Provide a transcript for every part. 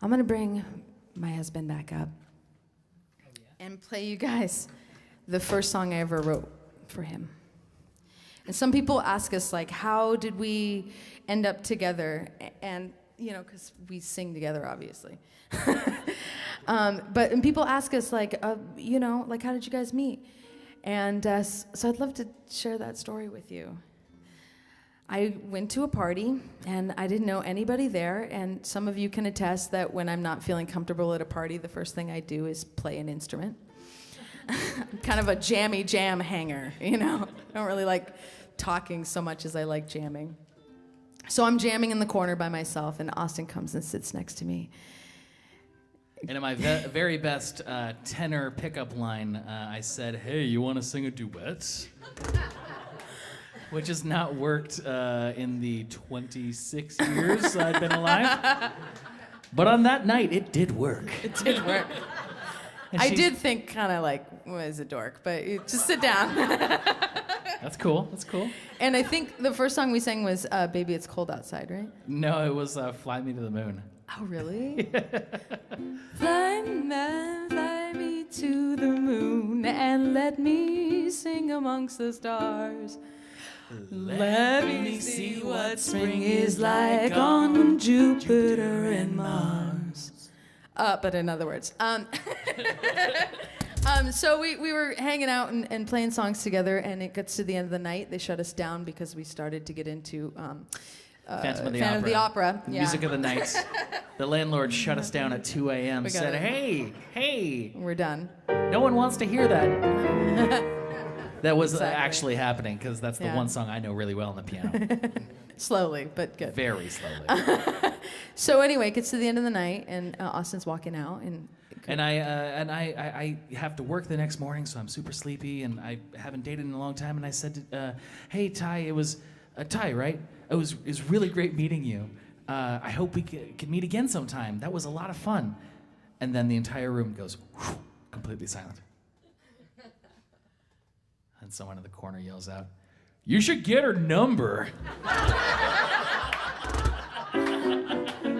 I'm going to bring my husband back up and play you guys the first song I ever wrote for him. And some people ask us, like, how did we end up together? And, you know, because we sing together, obviously. And people ask us, like, you know, like, how did you guys meet? And so I'd love to share that story with you. I went to a party, and I didn't know anybody there, and some of you can attest that when I'm not feeling comfortable at a party, the first thing I do is play an instrument. I'm kind of a jammy jam hanger, you know? I don't really like talking so much as I like jamming. So I'm jamming in the corner by myself, and Austin comes and sits next to me. And in my very best tenor pickup line, I said, "Hey, you want to sing a duet?" Which has not worked in the 26 years I've been alive. But on that night, it did work. It did work. I did think kind of like, well, he's a dork, but just sit down. That's cool. That's cool. And I think the first song we sang was Baby It's Cold Outside, right? No, it was Fly Me to the Moon. Oh, really? Fly me to the moon and let me sing amongst the stars. Let me see what spring is like on Jupiter and Mars. But in other words. So we were hanging out and playing songs together, and it gets to the end of the night. They shut us down because we started to get into Phantom of the Opera. The Yeah. music of the night. The landlord shut us down at 2 a.m. Said, hey, We're done. no one wants to hear that. That was Exactly. actually happening, because that's the one song I know really well on the piano. Slowly, but good. Very slowly. So anyway, it gets to the end of the night, and Austin's walking out, And I have to work the next morning, so I'm super sleepy, and I haven't dated in a long time. And I said, "Hey, Tai, it was Tai, right? It was really great meeting you. I hope we can meet again sometime. That was a lot of fun." And then the entire room goes whew, completely silent. And someone in the corner yells out, "You should get her number."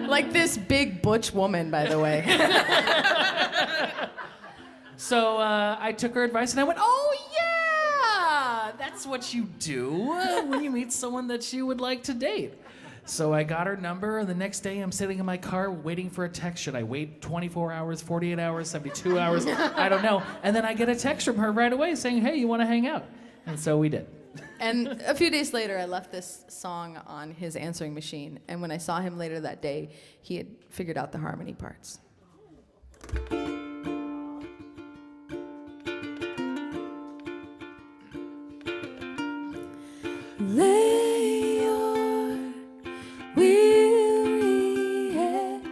like this big butch woman, by the way. So I took her advice and I went, "Oh yeah, that's what you do when you meet someone that you would like to date." So I got her number, and the next day I'm sitting in my car waiting for a text. Should I wait 24 hours, 48 hours, 72 hours? I don't know. And then I get a text from her right away saying, "Hey, you want to hang out?" And so we did. And a few days later, I left this song on his answering machine, and when I saw him later that day, he had figured out the harmony parts. Lay your weary head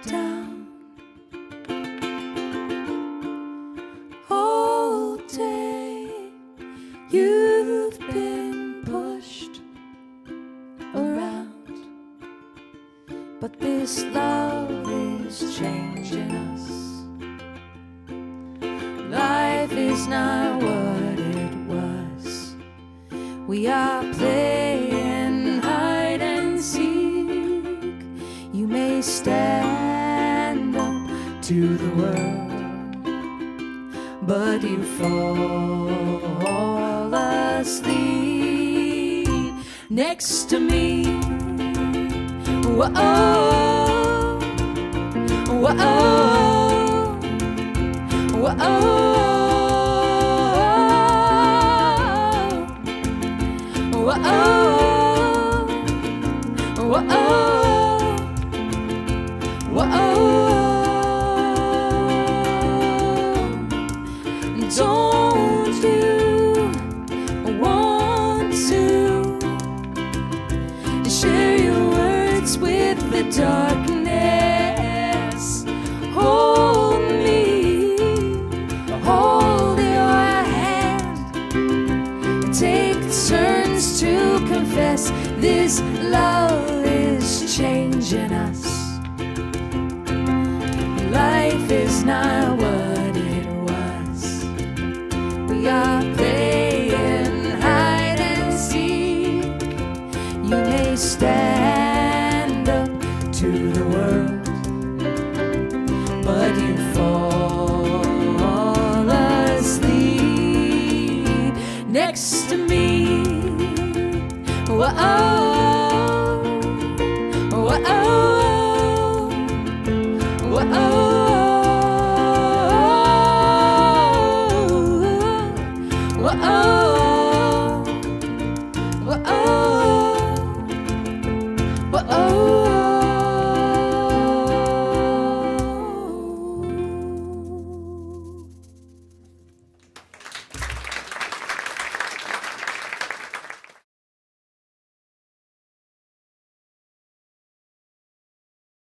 down. All day you've been pushed around, but this love is changing us. Life is not what it was. We are playing hide and seek. You may stand up to the world, but you fall asleep next to me. Whoa, whoa, whoa. Whoa, whoa, whoa. Don't you want to share your words with the darkness? Hold me, hold your hand, take turns to confess this love is changing us. Life is not what it was. We are playing hide and seek. You may stand up to the world, oh.